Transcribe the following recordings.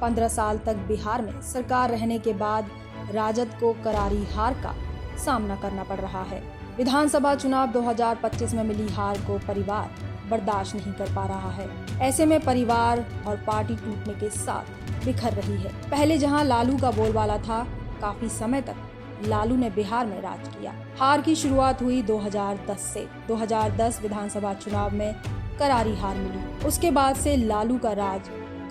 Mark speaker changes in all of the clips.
Speaker 1: 15 साल तक बिहार में सरकार रहने के बाद राजद को करारी हार का सामना करना पड़ रहा है। विधानसभा चुनाव 2025 में मिली हार को परिवार बर्दाश्त नहीं कर पा रहा है। ऐसे में परिवार और पार्टी टूटने के साथ बिखर रही है। पहले जहां लालू का बोलबाला था, काफी समय तक लालू ने बिहार में राज किया। हार की शुरुआत हुई 2010 से। 2010 विधानसभा चुनाव में करारी हार मिली। उसके बाद से लालू का राज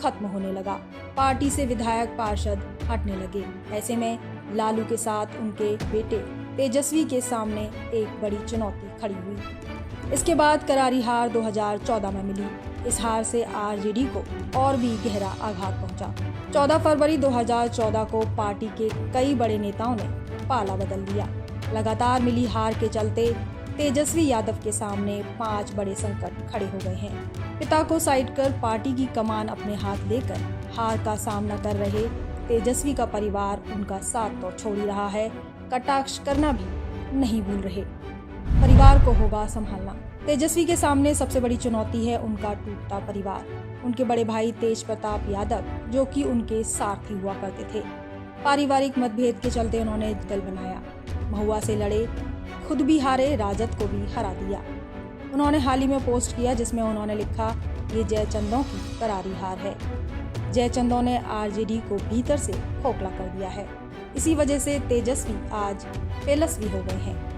Speaker 1: खत्म होने लगा। पार्टी से विधायक पार्षद हटने लगे। ऐसे में लालू के साथ उनके बेटे तेजस्वी के सामने एक बड़ी चुनौती खड़ी हुई। इसके बाद करारी हार 2014 में मिली। इस हार से आरजेडी को और भी गहरा आघात पहुंचा। 14 फरवरी 2014 को पार्टी के कई बड़े नेताओं ने पाला बदल लिया। लगातार मिली हार के चलते तेजस्वी यादव के सामने 5 बड़े संकट खड़े हो गए हैं। पिता को साइड कर पार्टी की कमान अपने हाथ लेकर हार का सामना कर रहे तेजस्वी का परिवार उनका साथ तो छोड़ ही रहा है, कटाक्ष करना भी नहीं भूल रहे। परिवार को होगा संभालना। तेजस्वी के सामने सबसे बड़ी चुनौती है उनका टूटता परिवार। उनके बड़े भाई तेज प्रताप यादव, जो कि उनके सारथी हुआ करते थे, पारिवारिक मतभेद के चलते उन्होंने दल बनाया। महुआ से लड़े, खुद भी हारे, राजद को भी हरा दिया। उन्होंने हाल ही में पोस्ट किया जिसमें उन्होंने लिखा, ये जयचंदों की करारी हार है। जयचंदों ने आरजेडी को भीतर से खोखला कर दिया है। इसी वजह से तेजस्वी आज तेजस्वी हो गए हैं।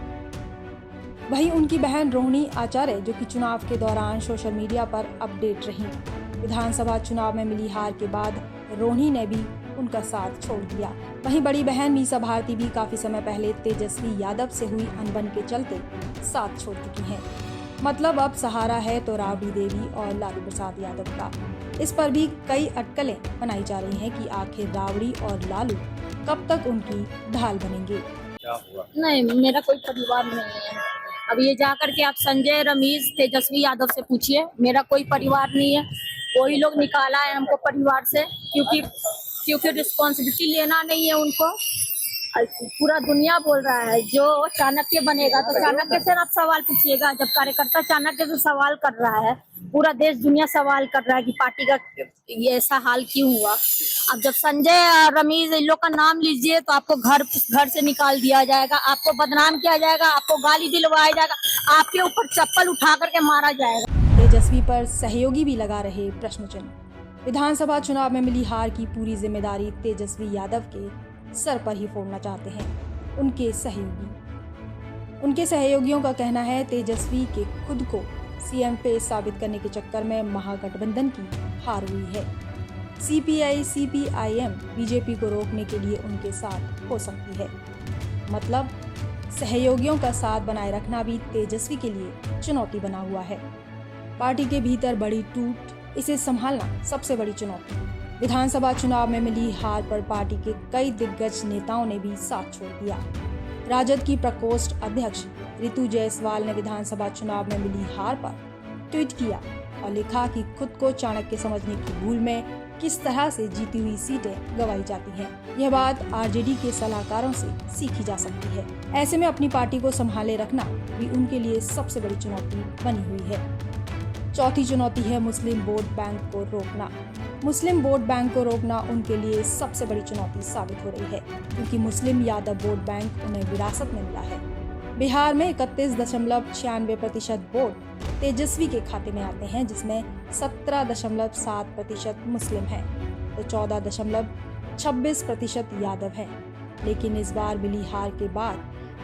Speaker 1: वहीं उनकी बहन रोहिणी आचार्य, जो कि चुनाव के दौरान सोशल मीडिया पर अपडेट रहीं। विधानसभा चुनाव में मिली हार के बाद रोहिणी ने भी उनका साथ छोड़ दिया। वहीं बड़ी बहन मीसा भारती भी काफी समय पहले तेजस्वी यादव से हुई अनबन के चलते साथ छोड़ चुकी हैं। मतलब अब सहारा है तो राबड़ी देवी और लालू प्रसाद यादव का। इस पर भी कई अटकलें बनाई जा रही हैं कि आखिर राबड़ी और लालू कब तक उनकी ढाल बनेंगे।
Speaker 2: नहीं, मेरा कोई परिवार नहीं है। अब ये जाकर के आप संजय, रमेश, तेजस्वी यादव से पूछिए, मेरा कोई परिवार नहीं है। वही लोग निकाला है हमको परिवार से, क्योंकि रिस्पॉन्सिबिलिटी लेना नहीं है उनको। पूरा दुनिया बोल रहा है जो चाणक्य बनेगा, तो चाणक्य से आप सवाल पूछिएगा। जब कार्यकर्ता चाणक्य से सवाल कर रहा है, पूरा देश दुनिया सवाल कर रहा है कि पार्टी का ये ऐसा हाल क्यों हुआ। अब जब संजय और रमेश इन लोग का नाम लीजिए तो आपको घर से निकाल दिया जाएगा, आपको बदनाम किया जाएगा, आपको गाली दिलवाया जाएगा, आपके ऊपर चप्पल उठा करके मारा जाएगा।
Speaker 1: तेजस्वी पर सहयोगी भी लगा रहे प्रश्न चिन्ह। विधानसभा चुनाव में मिली हार की पूरी जिम्मेदारी तेजस्वी यादव के सर पर ही फोड़ना चाहते हैं उनके सहयोगी। उनके सहयोगियों का कहना है तेजस्वी के खुद को सीएम पे साबित करने के चक्कर में महागठबंधन की हार हुई है। सीपीआई, सीपीआईएम बीजेपी को रोकने के लिए उनके साथ हो सकती है। मतलब सहयोगियों का साथ बनाए रखना भी तेजस्वी के लिए चुनौती बना हुआ है। पार्टी के भीतर बड़ी टूट, इसे संभालना सबसे बड़ी चुनौती। विधानसभा चुनाव में मिली हार पर पार्टी के कई दिग्गज नेताओं ने भी साथ छोड़ दिया। राजद की प्रकोष्ठ अध्यक्ष रितु जायसवाल ने विधानसभा चुनाव में मिली हार पर ट्वीट किया और लिखा कि खुद को चाणक्य समझने की भूल में किस तरह से जीती हुई सीटें गंवाई जाती हैं। यह बात आरजेडी के सलाहकारों से सीखी जा सकती है। ऐसे में अपनी पार्टी को संभाले रखना भी उनके लिए सबसे बड़ी चुनौती बनी हुई है। चौथी चुनौती है मुस्लिम वोट बैंक को रोकना। मुस्लिम वोट बैंक को रोकना उनके लिए सबसे बड़ी चुनौती साबित हो रही है, क्योंकि मुस्लिम यादव वोट बैंक उन्हें विरासत में मिला है। बिहार में 31.96% वोट तेजस्वी के खाते में आते हैं, जिसमें 17.7% मुस्लिम हैं, तो 14.26% यादव हैं। लेकिन इस बार मिली हार के बाद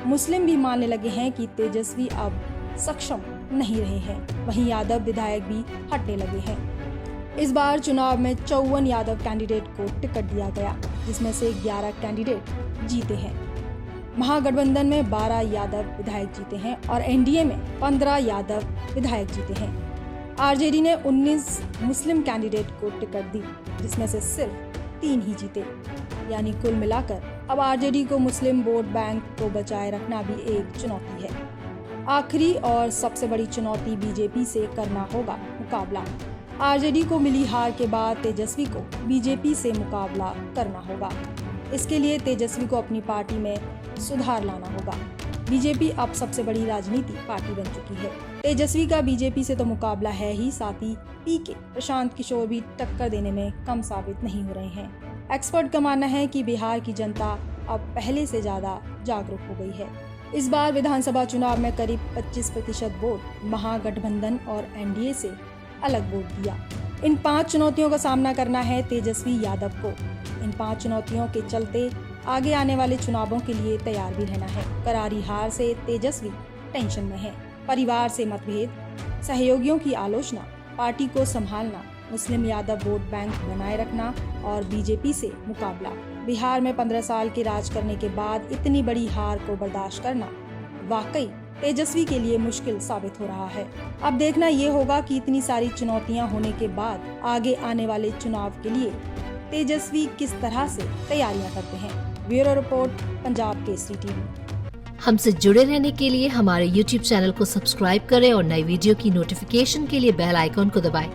Speaker 1: मुस्लिम भी मानने लगे हैं कि तेजस्वी अब सक्षम नहीं रहे हैं। वहीं यादव विधायक भी हटने लगे हैं। इस बार चुनाव में 54 यादव कैंडिडेट को टिकट दिया गया, जिसमें से 11 कैंडिडेट जीते हैं। महागठबंधन में 12 यादव विधायक जीते हैं और एनडीए में 15 यादव विधायक जीते हैं। आरजेडी ने 19 मुस्लिम कैंडिडेट को टिकट दी, जिसमें से सिर्फ 3 ही जीते। यानी कुल मिलाकर अब आरजेडी को मुस्लिम वोट बैंक को बचाए रखना भी एक चुनौती है। आखिरी और सबसे बड़ी चुनौती बीजेपी से करना होगा मुकाबला। आरजेडी को मिली हार के बाद तेजस्वी को बीजेपी से मुकाबला करना होगा। इसके लिए तेजस्वी को अपनी पार्टी में सुधार लाना होगा। बीजेपी अब सबसे बड़ी राजनीति पार्टी बन चुकी है। तेजस्वी का बीजेपी से तो मुकाबला है ही, साथ ही पीके प्रशांत किशोर भी टक्कर देने में कम साबित नहीं हो रहे हैं। एक्सपर्ट का मानना है कि बिहार की जनता अब पहले से ज्यादा जागरूक हो गई है। इस बार विधानसभा चुनाव में करीब 25% वोट महागठबंधन और एनडीए से अलग वोट दिया। इन 5 चुनौतियों का सामना करना है तेजस्वी यादव को। इन 5 चुनौतियों के चलते आगे आने वाले चुनावों के लिए तैयार भी रहना है। करारी हार से तेजस्वी टेंशन में है। परिवार से मतभेद, सहयोगियों की आलोचना, पार्टी को संभालना, मुस्लिम यादव वोट बैंक बनाए रखना और बीजेपी से मुकाबला। बिहार में 15 साल के राज करने के बाद इतनी बड़ी हार को बर्दाश्त करना वाकई तेजस्वी के लिए मुश्किल साबित हो रहा है। अब देखना ये होगा कि इतनी सारी चुनौतियां होने के बाद आगे आने वाले चुनाव के लिए तेजस्वी किस तरह से तैयारियां करते हैं। Bureau report, Punjab Kesari TV.
Speaker 3: हमसे जुड़े रहने के लिए हमारे YouTube चैनल को सब्सक्राइब करें और नई वीडियो की नोटिफिकेशन के लिए बेल आइकॉन को दबाएं।